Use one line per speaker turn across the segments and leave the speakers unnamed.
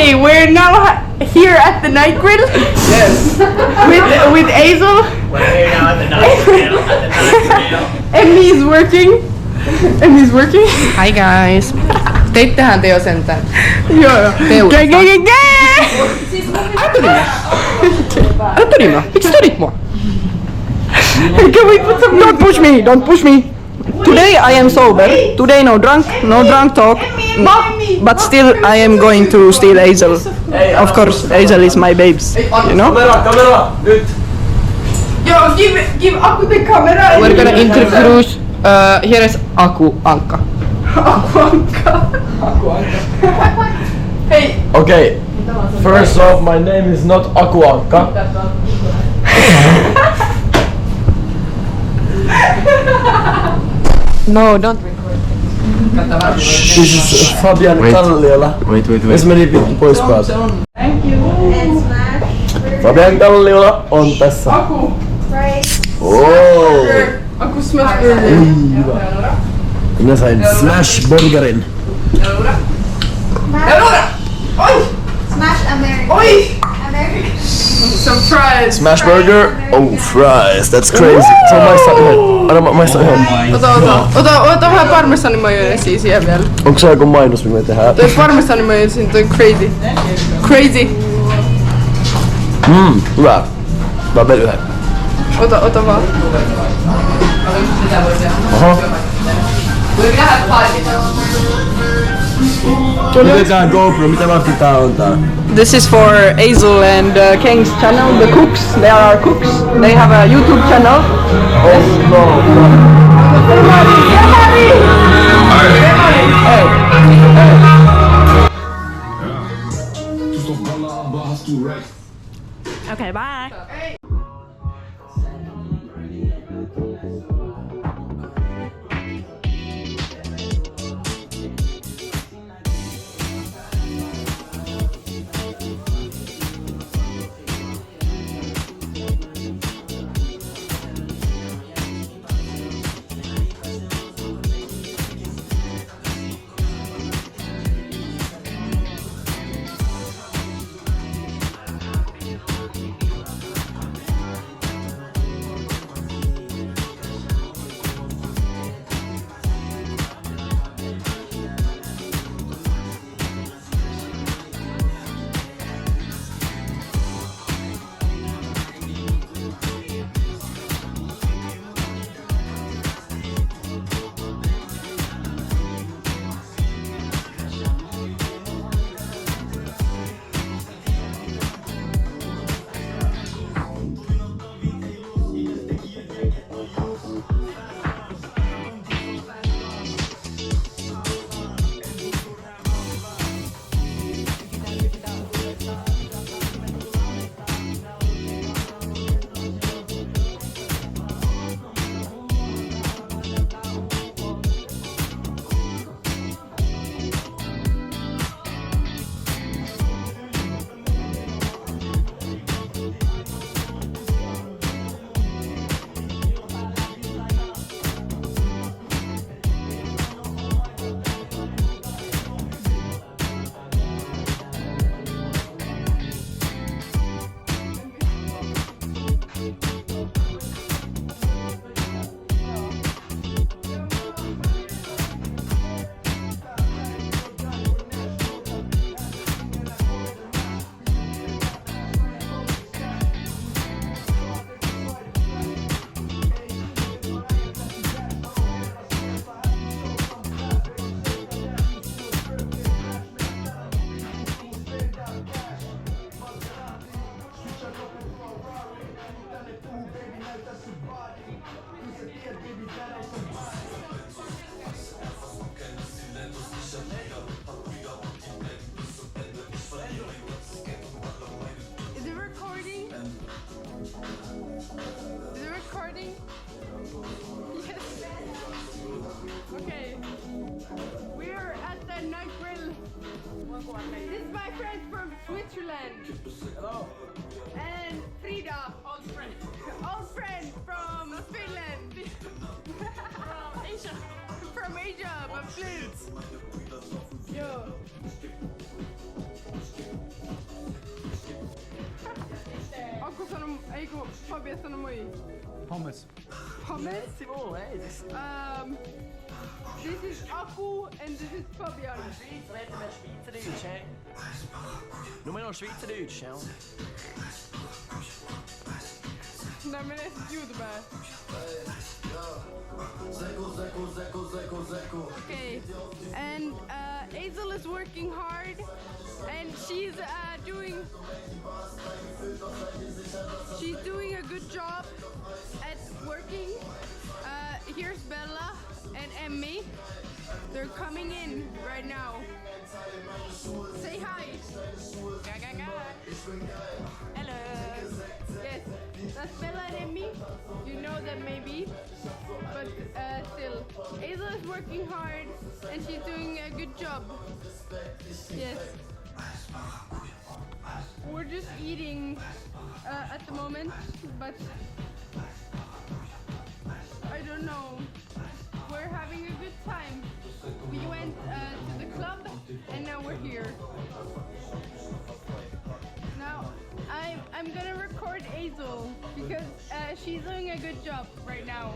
Okay, we're now here at the night grill.
Yes.
With Hazel.
We're here now at the night grill.
Emmy's working. Hi guys. Teittehän te jo sentään. Joo. Älä todi mua. Miksi todit mua? Can we put some... Don't push me. Today I am sober. Today no drunk talk. But still I am going to steal Hazel. Of course, Hazel is my babes. You know?
Kamera, nyt.
Yo, give Aku the camera. We're gonna introduce. Here is Aku Anka. Hey.
Okay. First off, my name is not Aku Anka.
No, don't record.
This is Fabian Kalliola.
Wait.
Missä meni vittu pois päältä?
Thank you.
And Smash.
Fabian Kalliola on tässä.
Aku.
Right.
Oh.
Aku smash burger.
Minä sain Smash Burgerin.
Oi!
Smash American.
Oi!
American.
Some fries.
Smash Burger. Oh, fries. That's crazy. Se on maista yhden. Anna maista yhden.
Ota vähän parmesanimajoneesia siihen vielä.
Onko se joku mainos, mikä me tehdään?
Toi parmesanimajoneesi, toi crazy. Crazy.
Hyvä. Mä oon yhden.
Ota vaan.
Aha. Miten tää GoPro? Mitä vahti tää on tää?
This is for Hazel and Kang's channel, the cooks. They are our cooks. They have a YouTube channel.
Oh no.
Okay, bye.
Okay. We're at the night grill. This is my friend from Switzerland. Hello. And Frida, old friend from Finland. From Asia. From Asia, but please. Yo.
Fabian, sono moi.
Pommes.
Hummus.
Oh, hey, das
This is Aku and this is Fabian.
Schweiz reden wir Schweizerdeutsch, hä? Nur noch Schweizerdeutsch, ja?
Nej men det är YouTuber. Okay, and Hazel is working hard and she's doing a good job at working. Here's Bella and Emmy. They're coming in right now. Say hi. Hello. Yes, that's Bella and Emmy. You know them maybe, but still. Hazel is working hard and she's doing a good job. Yes. We're just eating at the moment, but I don't know. We're having a good time. We went to the club and now we're here. Now I'm gonna record Hazel because she's doing a good job right now.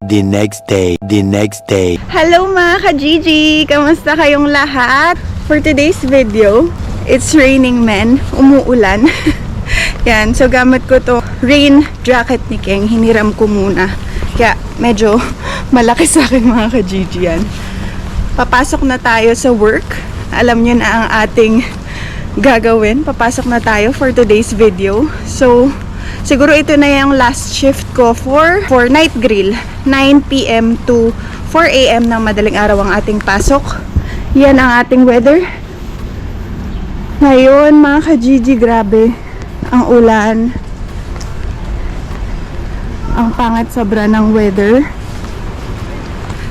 The next day.
Hello mga ka-Gigi! Kamusta kayong lahat? For today's video, it's raining men. Umuulan. Yan, so gamit ko to rain jacket ni Keng. Hiniram ko muna. Kaya medyo malaki sa akin mga ka-Gigi yan. Papasok na tayo sa work. Alam nyo na ang ating gagawin. Papasok na tayo for today's video. So, siguro ito na yung last shift ko for night grill. 9 p.m. to 4 a.m. ng madaling araw ang ating pasok. Yan ang ating weather. Ngayon, mga ka-Gigi, grabe. Ang ulan. Ang pangat sobra ng weather.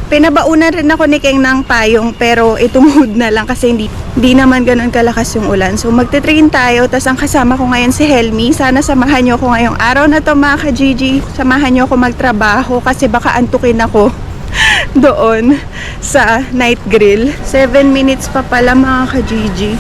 Pinabaunan rin ako ni Keng ng payong pero itungod na lang kasi hindi naman ganun kalakas yung ulan. So magte-train tayo, tas ang kasama ko ngayon si Helmi. Sana samahan nyo ko ngayong araw na to mga ka-Gigi. Samahan nyo ko magtrabaho kasi baka antukin ako doon sa night grill. 7 minutes pa pala mga ka-Gigi.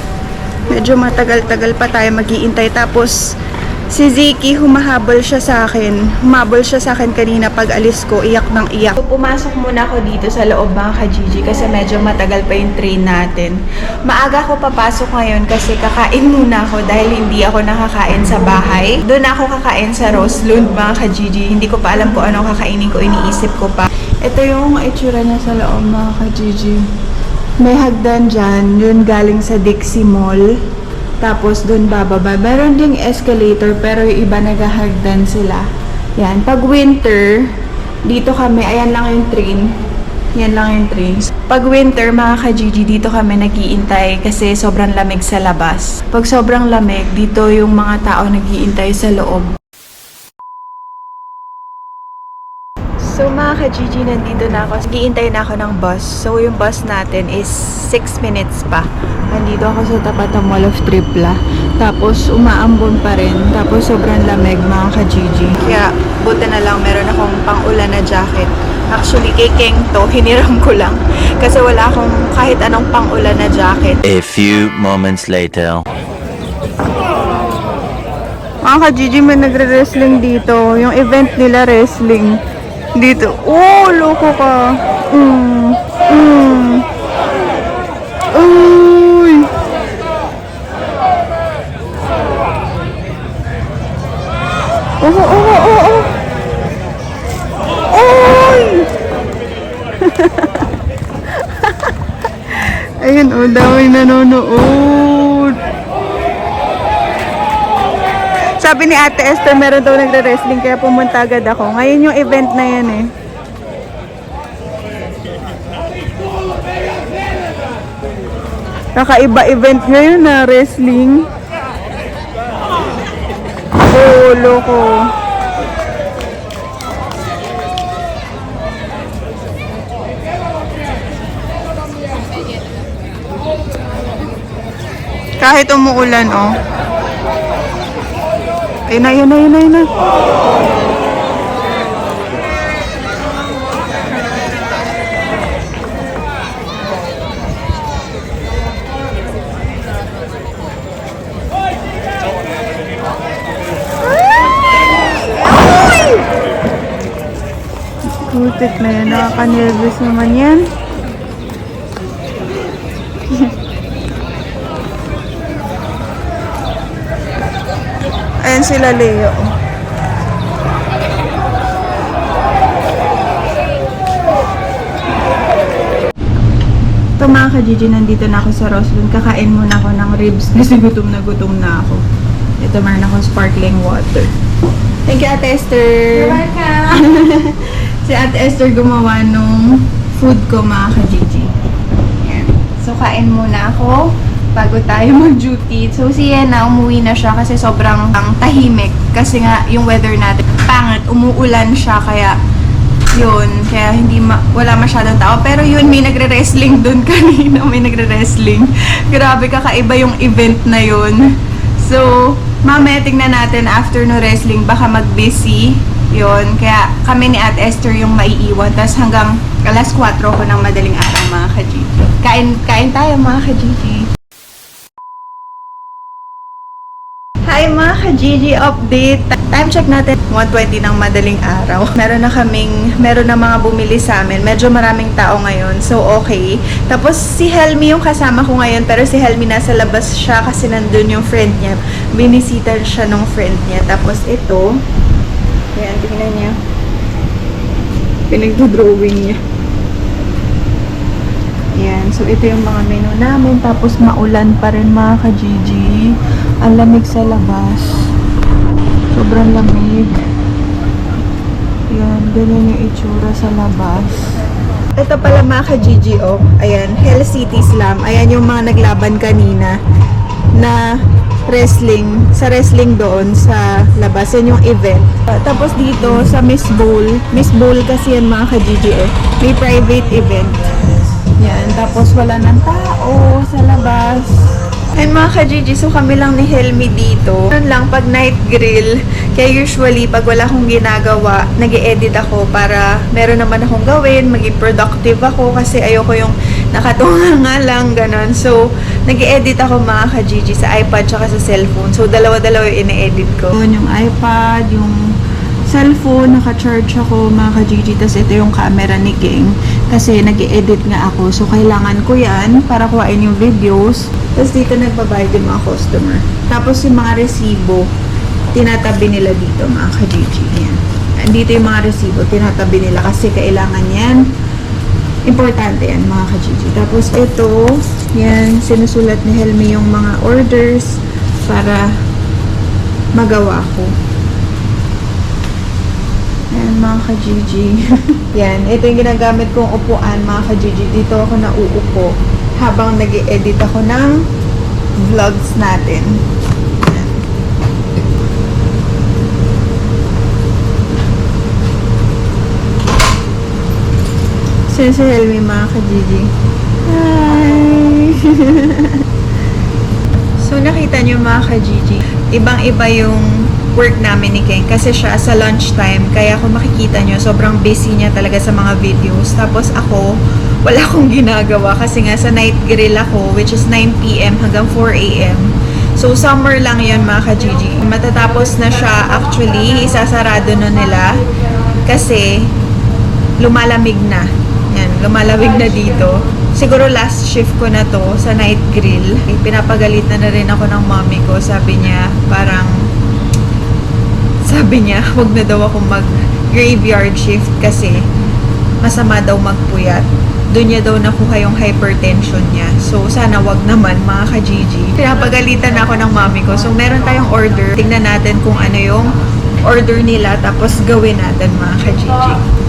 Medyo matagal-tagal pa tayo mag-iintay. Tapos si Ziki, humahabol siya sa akin. Humabol siya sa akin kanina pag alis ko, iyak ng iyak. So, pumasok muna ako dito sa loob mga ka-Gigi kasi medyo matagal pa yung train natin. Maaga ako papasok ngayon kasi kakain muna ako dahil hindi ako nakakain sa bahay. Doon ako kakain sa Roslund mga ka-Gigi. Hindi ko pa alam kung anong kakainin ko, iniisip ko pa. Ito yung itsura niya sa loob mga ka-Gigi. May hagdan dyan, yun galing sa Dixie Mall. Tapos doon bababa. Meron ding escalator pero yung iba naghahagdan sila. Yan. Pag winter, dito kami, ayan lang yung train. Yan lang yung train. Pag winter, mga ka-Gigi, dito kami nag-iintay kasi sobrang lamig sa labas. Pag sobrang lamig, dito yung mga tao nag-iintay sa loob. So mga ka-Gigi, nandito na ako. Nag-iintay na ako ng bus. So yung bus natin is 6 minutes pa. Nandito ako sa tapat ng Mall of Tripla. Tapos umaambon pa rin. Tapos sobrang lamig mga ka-Gigi. Kaya buti na lang meron akong pang-ulan na jacket. Actually kay Keng to, hiniram ko lang. Kasi wala akong kahit anong pang-ulan na jacket.
A few moments later.
Mga ka-Gigi, may nagre-wrestling dito. Yung event nila wrestling. Dito. Oh, loko ka. Uy. Oh. Uy. Ayun, oh, daming nanonood. Sabi ni Ate Esther, meron daw nagre-wrestling kaya pumunta agad ako. Ngayon yung event na yan eh. Kakaiba event ngayon na wrestling. Oh, loko. Kahit umuulan, oh. Ayun na, ayun na, ayun na, ayun na. Putik na yan. Nakaka-nervous naman yan. Ayan sila Leo. Ito mga ka-Gigi, nandito na ako sa Roslyn. Kakain muna ako ng ribs kasi gutom na ako. Ito meron ako sparkling water. Thank you, Ate Esther.
You're welcome.
Si Ate Esther gumawa nung food ko mga ka-Gigi. Ayan. So, kain muna ako bago tayo mag-duty. So, si Yena, umuwi na siya kasi sobrang tahimik. Kasi nga, yung weather natin, pangit, umuulan siya, kaya yun, kaya wala masyadong tao. Pero yun, may nagre-wrestling dun kanina, may nagre-wrestling. Grabe, kakaiba yung event na yun. So, mamaya tingnan natin after no wrestling, baka mag-busy. Yun, kaya kami ni Ate Esther yung maiiwan. Tapos hanggang alas 4 ko ng madaling araw mga ka-Gigi. Kain tayo mga ka-Gigi. Hi mga ka-Gigi, update. Time check natin, 1:20 ng madaling araw. Meron na mga bumili sa amin. Medyo maraming tao ngayon, so okay. Tapos si Helmi yung kasama ko ngayon, pero si Helmi nasa labas siya kasi nandun yung friend niya. Binisita siya ng friend niya. Tapos ito, ayan, tingnan niya. Pinagdodrawing niya. Ayan, so ito yung mga menu namin. Tapos maulan pa rin mga ka-Gigi. Ang lamig sa labas. Sobrang lamig. Ayan, ganyan yung itsura sa labas. Ito pala mga ka-Gigi, oh. Ayan, Hell City Slam. Ayan yung mga naglaban kanina na sa wrestling doon sa labas. Yan yung event. Tapos dito sa Miss Bowl kasi yan mga ka-Gigi eh. May private event. Yan. Tapos wala ng tao sa labas. Ayun mga ka-Gigi, so kami lang ni Helmi dito. Yun lang, pag night grill, kaya usually, pag wala akong ginagawa, nag-e-edit ako para meron naman akong gawin, maging productive ako kasi ayoko yung nakatunga nga lang, ganon. So, nag-e-edit ako mga ka-Gigi sa iPad tsaka sa cellphone. So, dalawa-dalawa yung ine-edit ko. Yung iPad, yung cellphone, naka-charge ako mga ka-Gigi. Tapos ito yung camera ni King. Kasi nag-e-edit nga ako. So, kailangan ko yan para kuhain yung videos. Tapos dito nagbabayad yung mga customer. Tapos yung mga resibo, tinatabi nila dito mga ka-Gigi. Ayan. Andito yung mga resibo, tinatabi nila kasi kailangan yan. Importante yan mga ka-Gigi. Tapos ito, yan, sinusulat ni Helmi yung mga orders para magawa ko. Yan mga ka-Gigi. Yan, ito yung ginagamit kong upuan mga ka-Gigi. Dito ako nauupo habang nag-i-edit ako ng vlogs natin. Yan. Si Helmi mga ka-Gigi. Hi! So nakita nyo mga ka-Gigi, ibang-iba yung work namin ni Ken kasi siya sa lunchtime, kaya kung makikita nyo, sobrang busy niya talaga sa mga videos. Tapos ako, wala akong ginagawa kasi nga sa night grill ako, which is 9 PM hanggang 4 AM. So, summer lang yun mga ka-Gigi. Matatapos na siya actually, isasarado na nila kasi lumalamig na. Yan, lumalamig na dito. Siguro last shift ko na to sa night grill. Pinapagalitan na rin ako ng mommy ko. Sabi niya, wag na daw ako mag-graveyard shift kasi masama daw magpuyat. Doon niya daw nakuha yung hypertension niya. So, sana wag naman mga ka-Gigi. Pinapagalitan na ako ng mami ko. So, meron tayong order. Tingnan natin kung ano yung order nila. Tapos, gawin natin mga ka-Gigi.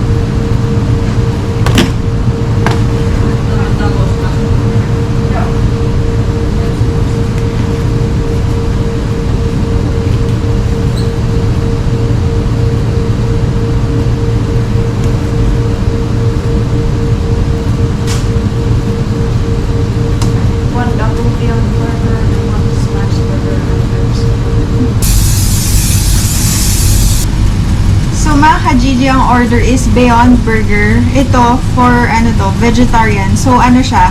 ka-Gigi, ang order is Beyond Burger. Ito for vegetarian. So ano siya,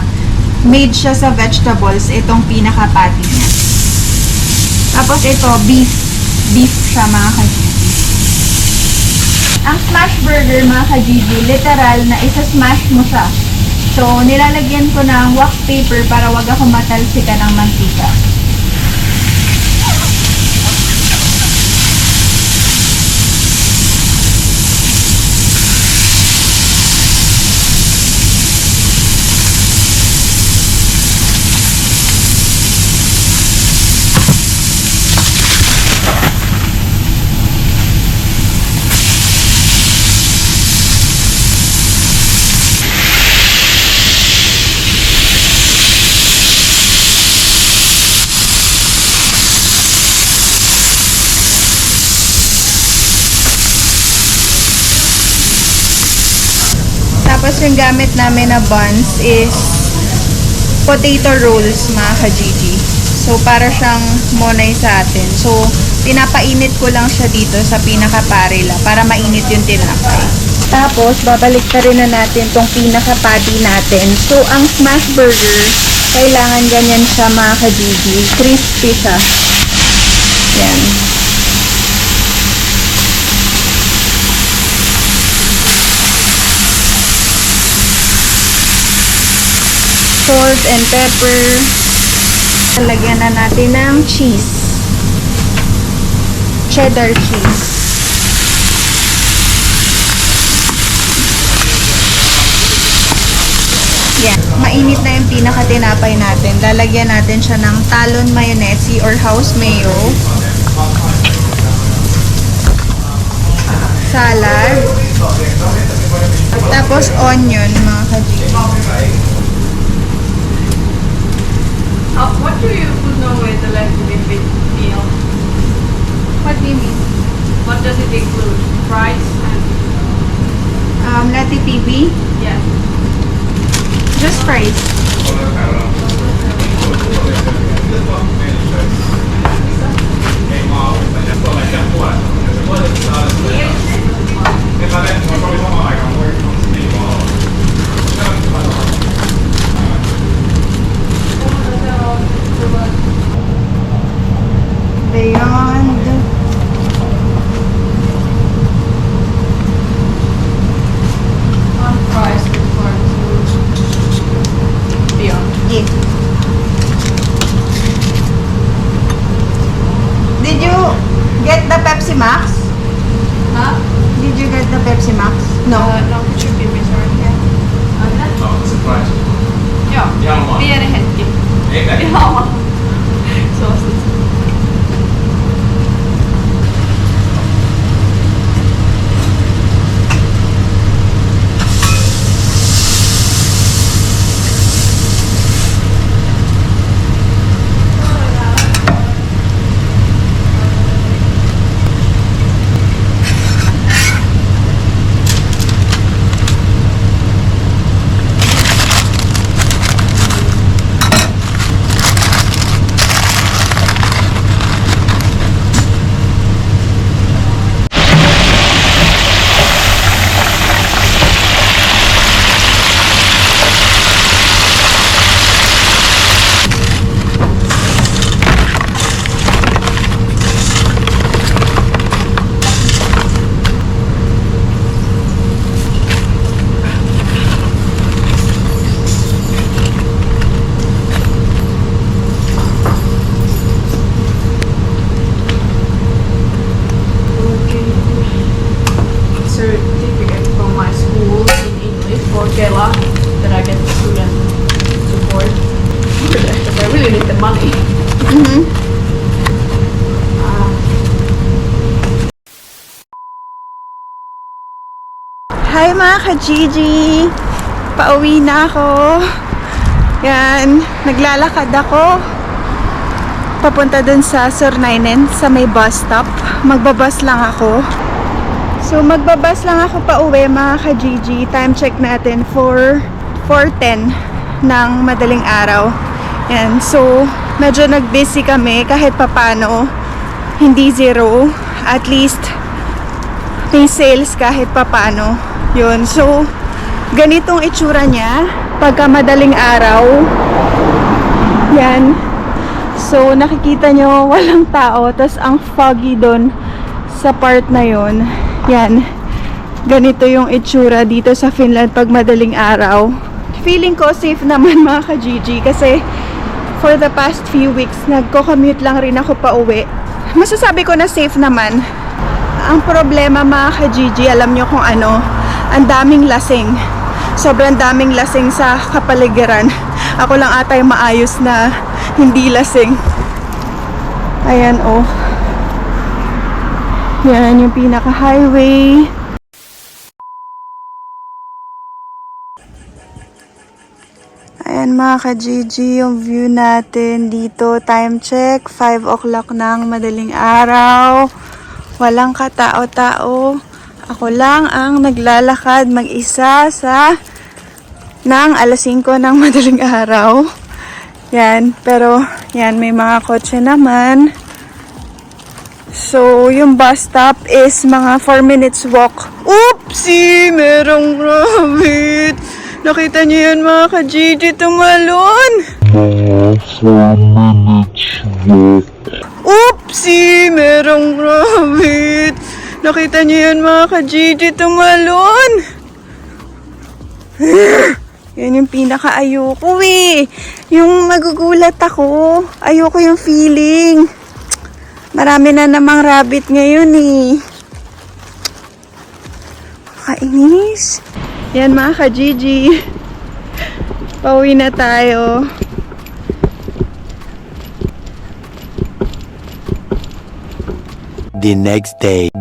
made siya sa vegetables, itong pinaka-patty niya. Tapos ito, beef siya mga ka-Gigi. Ang smash burger mga ka-Gigi, literal na isa-smash mo siya. So, nilalagyan ko ng wax paper para wag ako matalsikan ng mantika. Tapos yung gamit namin na buns is potato rolls mga ka-Gigi. So para siyang monay sa atin. So pinapainit ko lang siya dito sa pinaka-parila para mainit yung tinapay. Tapos babalik na rin na natin tong pinaka-patty natin. So ang smash burger, kailangan ganyan siya mga ka-Gigi. Crispy siya. Yan. Salt and pepper. Lagyan na natin ng cheese. Cheddar cheese. Yan. Mainit na yung pinaka-tinapay natin. Lalagyan natin siya ng talon mayonnaise or house mayo. Salad. Tapos onion, mga ka-Gigi.
What do you put now with the left meal?
What do you mean?
What does it include? Fries and
Lati TV?
yeah.
Just fries. Beyond.
Fries with Beyond.
Yeah. Did you get the Pepsi Max?
Huh?
Did you get the Pepsi Max? No.
No, it should be reserved. Joo, pieni hetki. Ihan suosittu. Certificate from my school in English for Kela that I get student support because I really need the money.
Hi mga ka-Gigi! Pauwi na ako. Yan, naglalakad ako. Papunta dun sa Surnainen, sa may bus stop. Magbabas lang ako. So magbabas lang ako pa uwi mga ka-Gigi. Time check natin for 4:10 ng madaling araw. And so medyo nag-busy kami kahit papano. Hindi zero. At least may sales kahit papano. Yun. So, ganitong itsura niya pagka madaling araw. Yan. So, nakikita nyo, walang tao. Tapos, ang foggy doon sa part na yon. Yan. Ganito yung itsura dito sa Finland pag madaling araw. Feeling ko safe naman mga ka-Gigi kasi for the past few weeks, nagko-commute lang rin ako pa uwi. Masasabi ko na safe naman. Ang problema mga ka-Gigi, alam nyo kung ano, ang daming lasing. Sobrang daming lasing sa kapaligiran. Ako lang ata yung maayos na hindi lasing. Ayan oh. Yan yung pinaka-highway. Ayan mga ka-Gigi, yung view natin dito. Time check, 5 o'clock ng madaling araw. Walang katao-tao. Ako lang ang naglalakad mag-isa ng alas 5 ng madaling araw. Yan, pero yan, may mga kotse naman. So, yung bus stop is mga 4 minutes walk. Oopsie! Merong rabbit! Nakita niyo yan mga ka-Gigi, tumalon! Oopsie! Merong rabbit! Nakita niyo yan mga ka-Gigi, tumalon! Yan yung pinaka-ayoko eh. Yung magugulat ako. Ayoko yung feeling. Marami na namang rabbit ngayon eh. Kainis. Yan mga ka-Gigi. Pauwi na tayo.
The next day.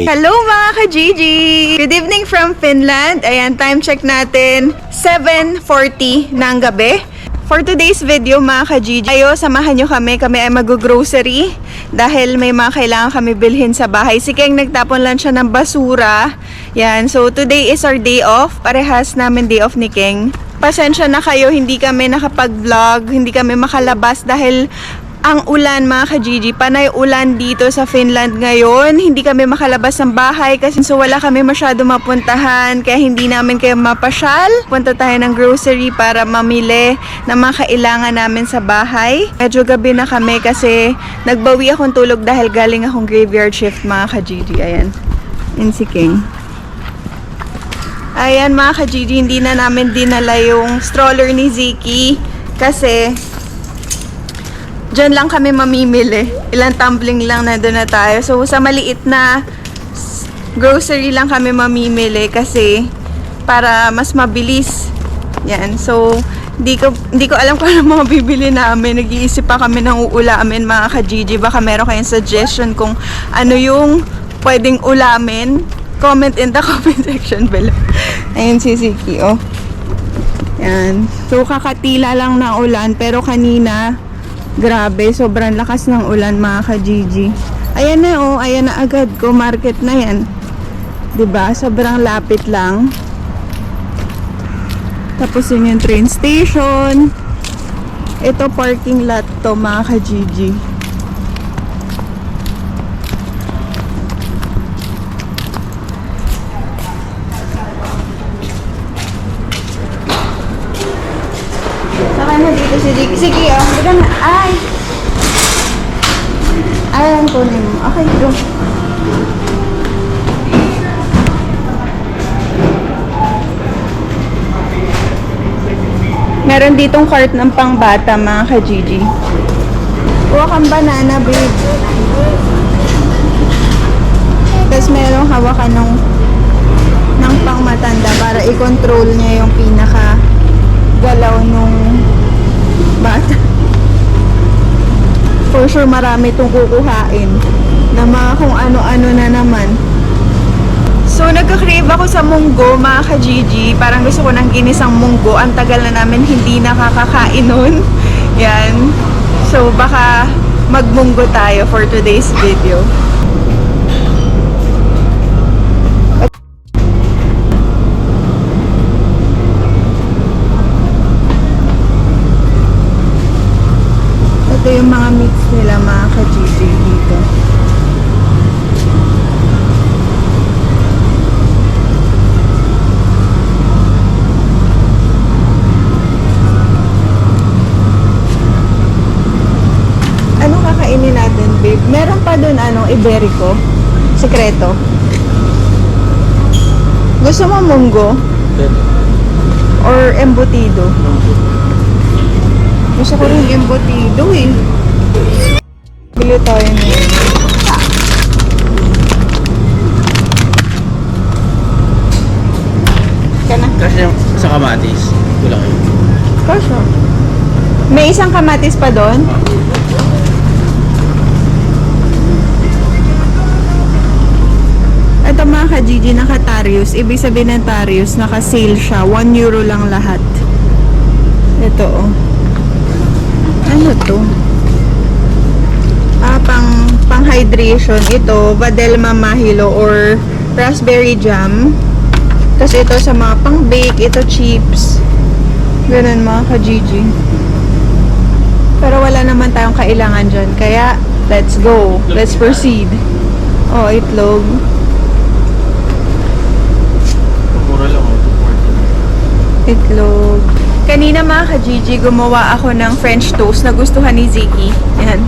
Hello mga ka-Gigi! Good evening from Finland. Ayan, time check natin. 7:40 ng gabi. For today's video mga ka-Gigi, ayo, samahan nyo kami. Kami ay mag-grocery dahil may mga kailangan kami bilhin sa bahay. Si Keng nagtapon lang siya ng basura. Yan, so today is our day off. Parehas namin day off ni Keng. Pasensya na kayo, hindi kami nakapag-vlog, hindi kami makalabas dahil ang ulan mga ka-Gigi, panay ulan dito sa Finland ngayon. Hindi kami makalabas ng bahay kasi so wala kami masyado mapuntahan kaya hindi namin kayo mapasyal. Punta tayo ng grocery para mamili ng mga kailangan namin sa bahay. Medyo gabi na kami kasi nagbawi akong tulog dahil galing akong graveyard shift mga ka-Gigi. Ayan, in si King. Ayan mga ka-Gigi, hindi na namin dinala yung stroller ni Ziki kasi diyan lang kami mamimili. Ilang tumbling lang na doon na tayo. So, sa maliit na grocery lang kami mamimili kasi para mas mabilis. Yan. So, hindi ko alam kung ano mga bibili namin. Nag-iisip pa kami ng uulamin mga ka-Gigi. Baka meron kayong suggestion kung ano yung pwedeng ulamin. Comment in the comment section below. Ayun si Ziki, oh. Yan. So, kakatila lang ng ulan pero kanina grabe, sobrang lakas ng ulan mga ka-Gigi. Ayan na oh, ayan na agad ko, market na yan. 'Di ba? Sobrang lapit lang. Tapos yun yung train station. Ito parking lot to mga ka-Gigi. Saka na dito si Ziki. Sige, oh. Diga na. Ay! Ayan, kunin mo. Okay, go. Meron ditong cart ng pangbata, mga ka-Gigi. Kuha kang banana, babe. Tapos merong hawakan ng pangmatanda para i-control niya yung pinaka galaw nung bata. For sure marami itong kukuhain na mga kung ano-ano na naman. So nagka-crave ako sa munggo mga ka-Gigi. Parang gusto ko ng ginisang munggo. Ang tagal na namin hindi nakakakain nun. Yan. So baka magmunggo tayo for today's video. Ito yung mga mix nila mga ka-Gigi dito. Meron pa dun, Iberico. Sekreto. Gusto mo munggo? Or embutido? Gusto ko rin embutido eh. Bili tayo na. Kana?
Kasi sa kamatis, kulang yun.
Kasha. May isang kamatis pa doon? Ito mga ka-Gigi, naka-Tarius. Ibig sabihin ng Tarius, naka-sale siya. 1 euro lang lahat. Ito oh. Ano to? Pang hydration. Ito, Vadelma Mahilo or raspberry jam. Tapos ito sa mga pang-bake, ito chips. Ganun mga ka-Gigi. Pero wala naman tayong kailangan dyan. Kaya, let's go. Let's proceed. Oh, itlog.
Mura lang, 240.
Itlog. Kanina mga ka-Gigi, gumawa ako ng French toast na gustuhan ni Ziggy. Yan.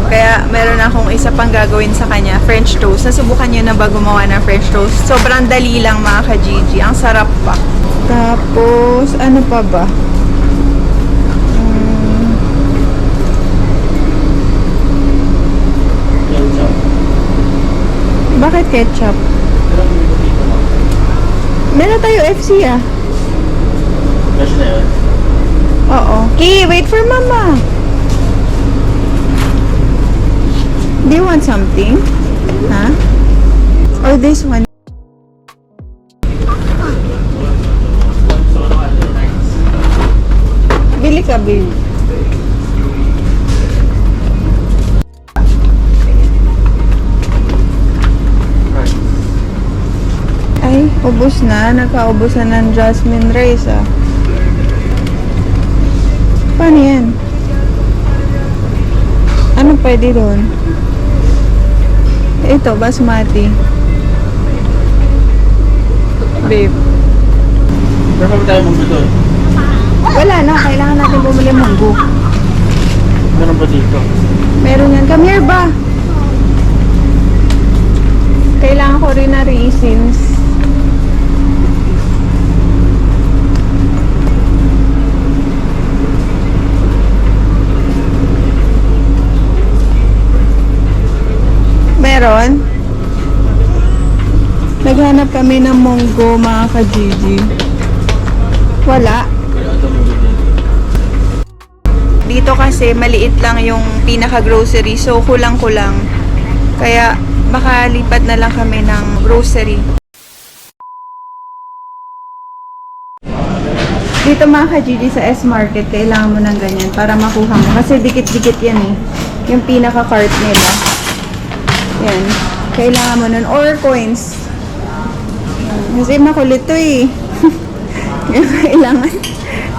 Kaya meron akong isa pang gagawin sa kanya, French toast. Nasubukan niyo na ba gumawa ng French toast? Sobrang dali lang mga ka-Gigi. Ang sarap pa. Tapos, ano pa ba? Bakit ketchup? Meron tayo FC ah.
Kasi na yun.
Oo. Key, wait for mama. Do you want something? Huh? Or this one? Bili ka, bili. Ay, ubos na. Nakaubos na ng jasmine rice ah. Paano yan? Ano pwede doon? Ito, basmati. Babe.
Pero kami tayo munggo doon.
Wala na. Kailangan natin bumili munggo.
Meron ba dito?
Meron yan. Come here ba? Kailangan ko rin na raisins. Meron? Naghanap kami ng munggo mga ka-Gigi. Wala.
Kaya ito munggo dito.
Dito kasi maliit lang yung pinaka-grocery, so kulang-kulang. Kaya baka lipat na lang kami ng grocery. Dito mga ka-Gigi sa S-Market, kailangan mo ng ganyan para makuha mo. Kasi dikit-dikit yan eh. Yung pinaka-cart nila. Yan. Kailangan mo nun. Or coins. Kasi makulit to eh. Kailangan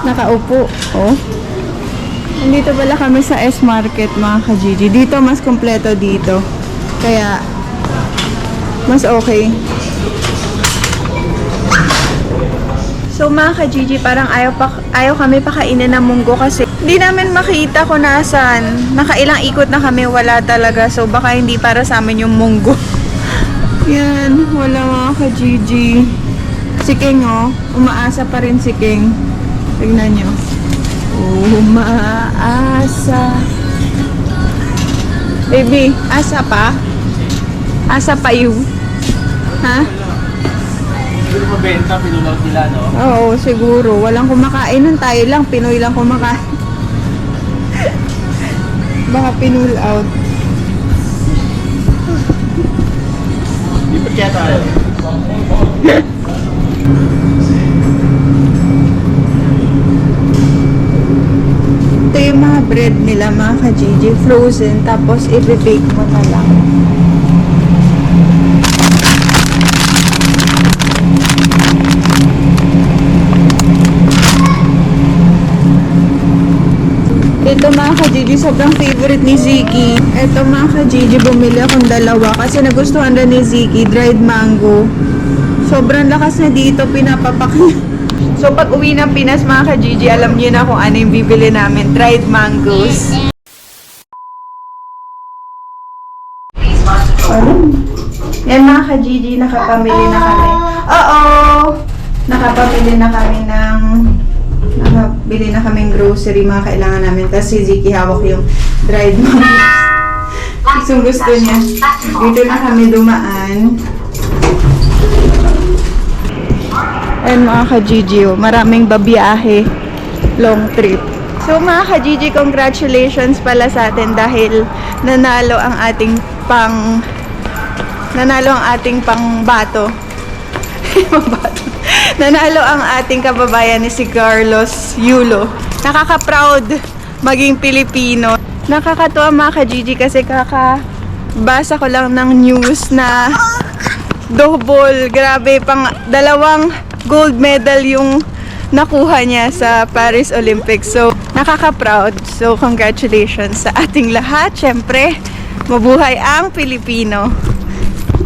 nakaupo. Oh. Nandito pala kami sa S-Market mga ka-Gigi. Dito mas kompleto dito. Kaya mas okay. So mga ka-Gigi, parang ayaw kami pakainin ng munggo kasi hindi namin makita kung nasaan. Nakailang ikot na kami, wala talaga. So baka hindi para sa amin yung munggo. Yan, wala mga ka-Gigi. Si King oh, umaasa pa rin si King. Tignan nyo. Umaasa. Baby, asa pa? Asa pa you? Ha?
Siguro mabenta, pinulaw nila, no?
Oo, siguro. Walang kumakain nun. Tayo lang. Pinoy lang kumakain. Baka pinull out.
Lipat kaya tayo.
Ito yung mga bread nila, mga ka-Gigi. Frozen. Tapos, i-bake mo na lang. Ito mga ka-Gigi, sobrang favorite ni Ziggy. Ito mga ka-Gigi, bumili akong dalawa kasi nagustuhan na ni Ziggy, dried mango. Sobrang lakas na dito, pinapapak niya. So pag uwi ng Pinas mga ka-Gigi, alam niyo na kung ano yung bibili namin, dried mangoes. Yan mga ka-Gigi, nakapamili na kami. Oo! Nakapamili na kami ng... Nakabili na kaming grocery, mga kailangan namin. Tapos si Ziki hawak yung dried mangoes. Gusto niya. Dito na kami dumaan. And mga ka-Gigi, maraming babiyahe. Long trip. So mga ka-Gigi, congratulations pala sa atin dahil nanalo ang ating pangbato. Nanalo ang ating kababayan ni si Carlos Yulo. Nakaka-proud maging Pilipino. Nakakatuwa mga ka-Gigi kasi kakabasa ko lang ng news na double, grabe, pang 2 gold medal yung nakuha niya sa Paris Olympics. So, nakaka-proud. So, congratulations sa ating lahat. Siyempre, mabuhay ang Pilipino.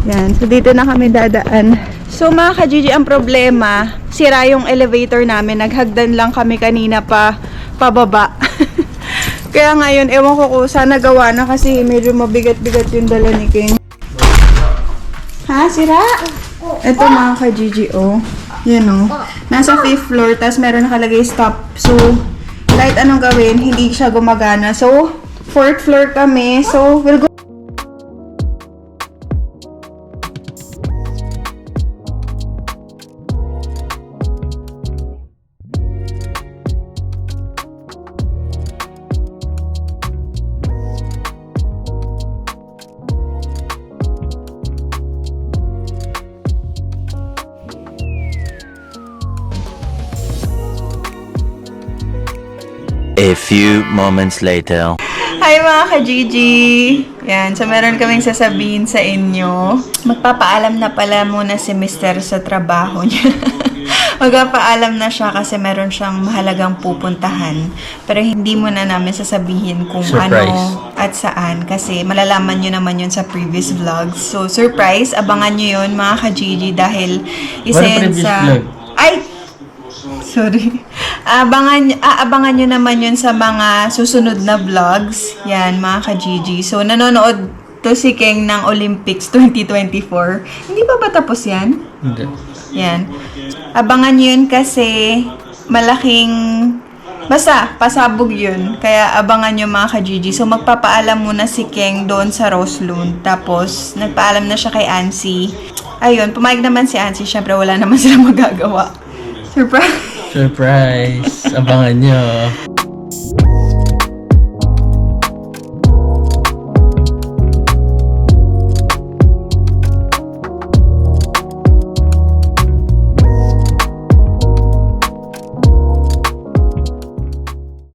Yan. So, dito na kami dadaan. So, mga ka-Gigi, ang problema, sira yung elevator namin. Naghagdan lang kami kanina pababa. Kaya ngayon, ewan ko kung sana gawa na kasi medyo mabigat-bigat yung dala ni King. Ha? Sira? Ito mga ka-Gigi, oh. Yan o. Nasa 5th floor, tas meron nakalagay stop. So, kahit anong gawin, hindi siya gumagana. So, 4th floor kami. So, we'll go.
A few moments later.
Hi mga ka-Gigi! Yan, so meron kaming sasabihin sa inyo. Magpapaalam na pala muna si Mr. sa trabaho niya. Magpapaalam na siya kasi meron siyang mahalagang pupuntahan. Pero hindi muna namin sasabihin kung
Surprise.
ano at saan. Kasi malalaman nyo naman yun sa previous vlogs. So, surprise! Abangan nyo yun mga ka-Gigi dahil isa
What
yun
previous
sa...
vlog?
Ay! Sorry. Aabangan nyo naman yun sa mga susunod na vlogs. Yan, mga ka-Gigi. So, nanonood to si King ng Olympics 2024. Hindi pa ba tapos yan?
Hindi.
Yan. Abangan nyo yun kasi malaking... Basta, pasabog yun. Kaya abangan nyo mga ka-Gigi. So, magpapaalam muna si King doon sa Roslund. Tapos, nagpaalam na siya kay Ansi. Ayun, pumayag naman si Ansi. Siyempre, wala naman sila magagawa. Surprise!
Surprise! Abangan nyo.